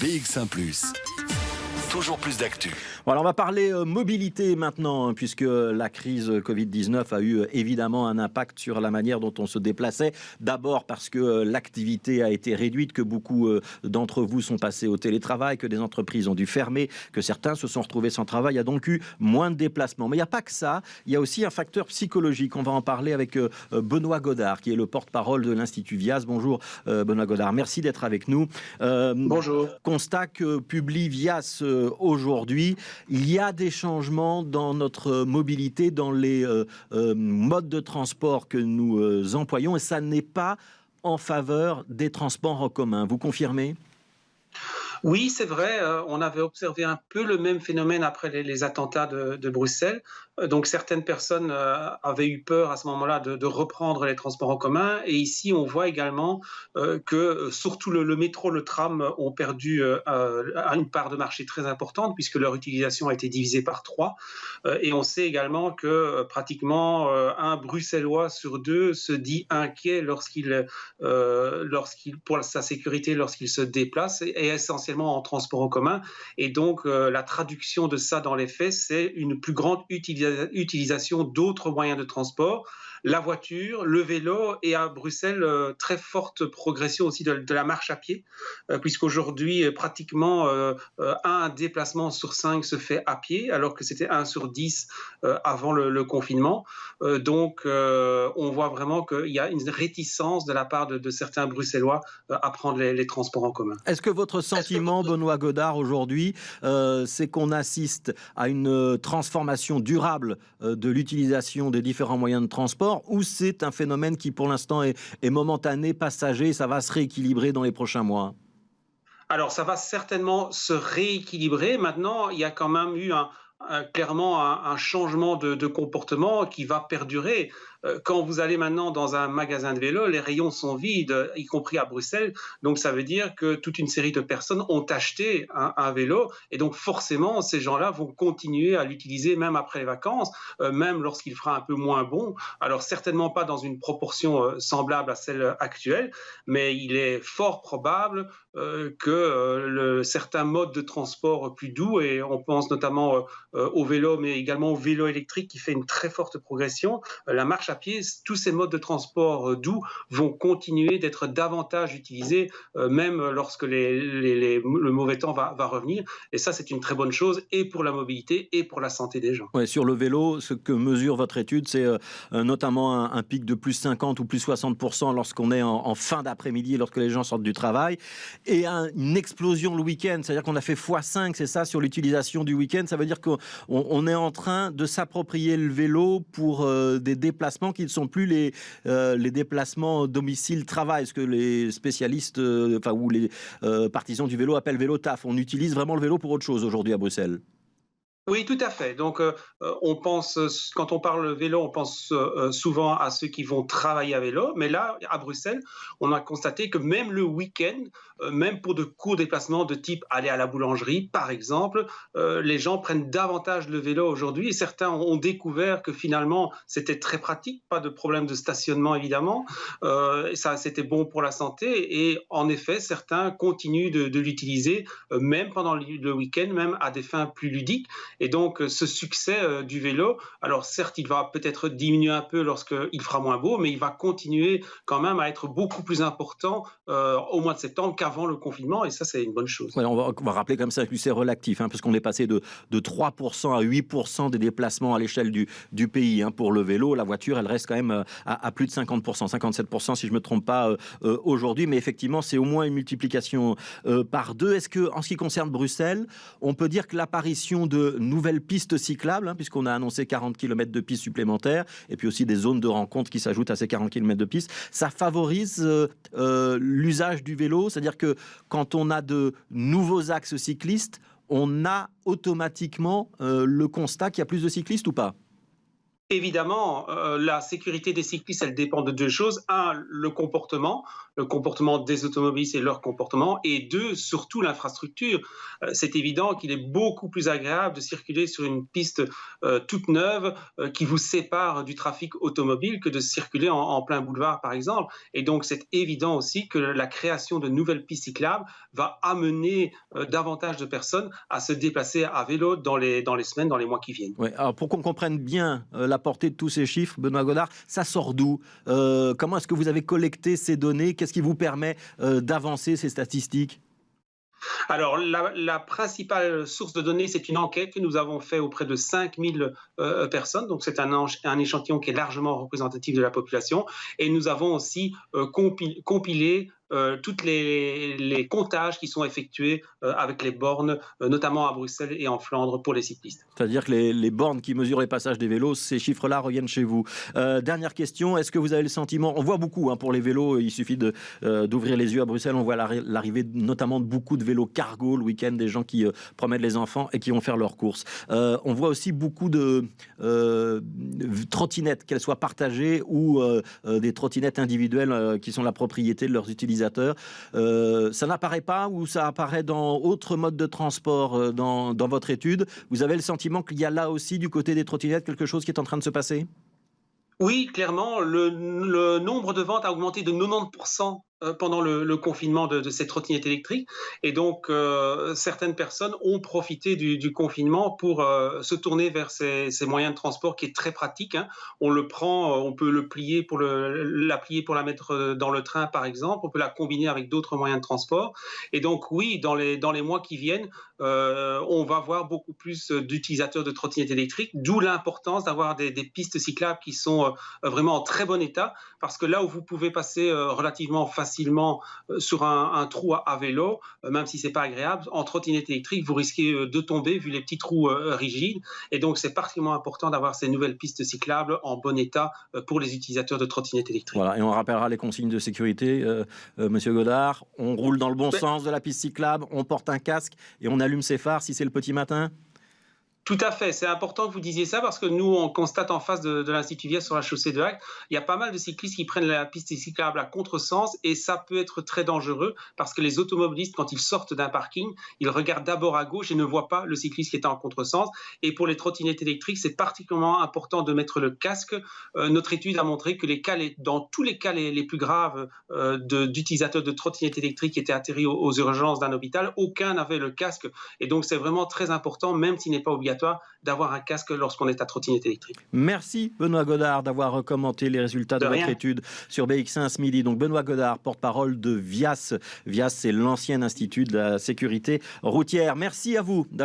BX1 ⁇ toujours plus d'actu. Voilà, on va parler mobilité maintenant, hein, puisque la crise Covid-19 a eu évidemment un impact sur la manière dont on se déplaçait. D'abord parce que l'activité a été réduite, que beaucoup d'entre vous sont passés au télétravail, que des entreprises ont dû fermer, que certains se sont retrouvés sans travail. Il y a donc eu moins de déplacements. Mais il n'y a pas que ça, il y a aussi un facteur psychologique. On va en parler avec Benoît Godard, qui est le porte-parole de l'Institut Vias. Bonjour Benoît Godard, merci d'être avec nous. Bonjour. Constat que publie Vias aujourd'hui, il y a des changements dans notre mobilité, dans les modes de transport que nous employons, et ça n'est pas en faveur des transports en commun. Vous confirmez ? Oui, c'est vrai, on avait observé un peu le même phénomène après les attentats de Bruxelles. Donc certaines personnes avaient eu peur à ce moment-là de reprendre les transports en commun. Et ici, on voit également que surtout le métro, le tram ont perdu une part de marché très importante puisque leur utilisation a été divisée par 3. Et on sait également que pratiquement un Bruxellois sur 2 se dit inquiet pour sa sécurité lorsqu'il se déplace, et essentiellement en transport en commun. Et donc la traduction de ça dans les faits, c'est une plus grande utilisation d'autres moyens de transport, la voiture, le vélo, et à Bruxelles, très forte progression aussi de la marche à pied, puisqu'aujourd'hui, pratiquement un déplacement sur 5 se fait à pied, alors que c'était 1 sur 10 avant le confinement. Donc, on voit vraiment qu'il y a une réticence de la part de certains Bruxellois à prendre les transports en commun. Est-ce que votre sentiment, Benoît Godard, aujourd'hui, c'est qu'on assiste à une transformation durable de l'utilisation des différents moyens de transport, ou c'est un phénomène qui, pour l'instant, est momentané, passager, ça va se rééquilibrer dans les prochains mois ? Alors, ça va certainement se rééquilibrer. Maintenant, il y a quand même eu clairement un changement de comportement qui va perdurer. Quand vous allez maintenant dans un magasin de vélo, les rayons sont vides, y compris à Bruxelles. Donc ça veut dire que toute une série de personnes ont acheté un vélo, et donc forcément ces gens-là vont continuer à l'utiliser même après les vacances, même lorsqu'il fera un peu moins bon. Alors certainement pas dans une proportion semblable à celle actuelle, mais il est fort probable que certains modes de transport plus doux, et on pense notamment au vélo, mais également au vélo électrique qui fait une très forte progression, la marche à pied, tous ces modes de transport doux vont continuer d'être davantage utilisés, même lorsque le mauvais temps va revenir. Et ça, c'est une très bonne chose, et pour la mobilité et pour la santé des gens. Ouais, sur le vélo, ce que mesure votre étude, c'est notamment un pic de plus 50 ou plus 60% lorsqu'on est en fin d'après-midi, lorsque les gens sortent du travail, et une explosion le week-end, c'est-à-dire qu'on a fait x5, c'est ça, sur l'utilisation du week-end. Ça veut dire qu'on est en train de s'approprier le vélo pour des déplacements qui ne sont plus les déplacements domicile-travail, ce que les spécialistes ou les partisans du vélo appellent vélo-taf. On utilise vraiment le vélo pour autre chose aujourd'hui à Bruxelles. Oui, tout à fait. Donc, on pense, quand on parle vélo, on pense souvent à ceux qui vont travailler à vélo. Mais là, à Bruxelles, on a constaté que même le week-end, même pour de courts déplacements de type aller à la boulangerie, par exemple, les gens prennent davantage le vélo aujourd'hui. Et certains ont découvert que finalement, c'était très pratique, pas de problème de stationnement évidemment. Et ça, c'était bon pour la santé. Et en effet, certains continuent de l'utiliser, même pendant le week-end, même à des fins plus ludiques. Et donc, ce succès du vélo, alors certes, il va peut-être diminuer un peu lorsqu'il fera moins beau, mais il va continuer quand même à être beaucoup plus important au mois de septembre qu'avant le confinement, et ça, c'est une bonne chose. Ouais, on va rappeler comme ça que c'est relatif, hein, parce qu'on est passé de 3% à 8% des déplacements à l'échelle du pays. Hein, pour le vélo, la voiture, elle reste quand même à plus de 50%, 57% si je ne me trompe pas aujourd'hui, mais effectivement, c'est au moins une multiplication par 2. Est-ce que, en ce qui concerne Bruxelles, on peut dire que l'apparition de nouvelles pistes cyclables, hein, puisqu'on a annoncé 40 km de pistes supplémentaires, et puis aussi des zones de rencontre qui s'ajoutent à ces 40 km de pistes, ça favorise l'usage du vélo, c'est-à-dire que quand on a de nouveaux axes cyclistes, on a automatiquement le constat qu'il y a plus de cyclistes ou pas ? Évidemment, la sécurité des cyclistes, elle dépend de 2 choses. Un, le comportement des automobilistes et leur comportement et 2, surtout l'infrastructure. C'est évident qu'il est beaucoup plus agréable de circuler sur une piste, toute neuve, qui vous sépare du trafic automobile que de circuler en plein boulevard, par exemple. Et donc c'est évident aussi que la création de nouvelles pistes cyclables va amener, davantage de personnes à se déplacer à vélo dans les semaines, dans les mois qui viennent. Ouais, alors pour qu'on comprenne bien la portée de tous ces chiffres, Benoît Godard, ça sort d'où? Comment est-ce que vous avez collecté ces données? Qu'est-ce qui vous permet d'avancer ces statistiques? Alors, la principale source de données, c'est une enquête que nous avons faite auprès de 5000 personnes. Donc, c'est un échantillon qui est largement représentatif de la population. Et nous avons aussi compilé toutes les comptages qui sont effectués avec les bornes, notamment à Bruxelles et en Flandre pour les cyclistes. C'est-à-dire que les bornes qui mesurent les passages des vélos, ces chiffres-là reviennent chez vous. Dernière question, est-ce que vous avez le sentiment, on voit beaucoup pour les vélos, il suffit d'ouvrir les yeux à Bruxelles, on voit l'arrivée notamment de beaucoup de vélos cargo le week-end, des gens qui promènent les enfants et qui vont faire leurs courses. On voit aussi beaucoup de trottinettes, qu'elles soient partagées ou des trottinettes individuelles qui sont la propriété de leurs utilisateurs. Ça n'apparaît pas ou ça apparaît dans autre mode de transport dans votre étude? Vous avez le sentiment qu'il y a là aussi du côté des trottinettes quelque chose qui est en train de se passer? Oui, clairement, le nombre de ventes a augmenté de 90% pendant le confinement de ces trottinettes électriques. Et donc, certaines personnes ont profité du confinement pour se tourner vers ces moyens de transport qui est très pratique. Hein. On le prend, on peut le plier la plier pour la mettre dans le train, par exemple. On peut la combiner avec d'autres moyens de transport. Et donc, oui, dans les mois qui viennent, on va voir beaucoup plus d'utilisateurs de trottinettes électriques, d'où l'importance d'avoir des pistes cyclables qui sont vraiment en très bon état, parce que là où vous pouvez passer relativement facilement sur un trou à vélo, même si c'est pas agréable, en trottinette électrique, vous risquez de tomber vu les petits trous rigides. Et donc, c'est particulièrement important d'avoir ces nouvelles pistes cyclables en bon état pour les utilisateurs de trottinettes électriques. Voilà, et on rappellera les consignes de sécurité, Monsieur Godard. On roule dans le bon sens de la piste cyclable, on porte un casque et on allume ses phares si c'est le petit matin. Tout à fait, c'est important que vous disiez ça parce que nous, on constate en face de l'Institut Viès sur la chaussée de Hague, il y a pas mal de cyclistes qui prennent la piste cyclable à contresens et ça peut être très dangereux parce que les automobilistes, quand ils sortent d'un parking, ils regardent d'abord à gauche et ne voient pas le cycliste qui est en contresens. Et pour les trottinettes électriques, c'est particulièrement important de mettre le casque. Notre étude a montré que dans tous les cas les plus graves d'utilisateurs de trottinettes électriques qui étaient atterris aux urgences d'un hôpital, aucun n'avait le casque. Et donc, c'est vraiment très important, même s'il n'est pas obligatoire, d'avoir un casque lorsqu'on est à trottinette électrique. Merci Benoît Godard d'avoir commenté les résultats de votre étude sur BX1 ce midi. Donc Benoît Godard, porte-parole de VIAS. VIAS, c'est l'ancien institut de la sécurité routière. Merci à vous.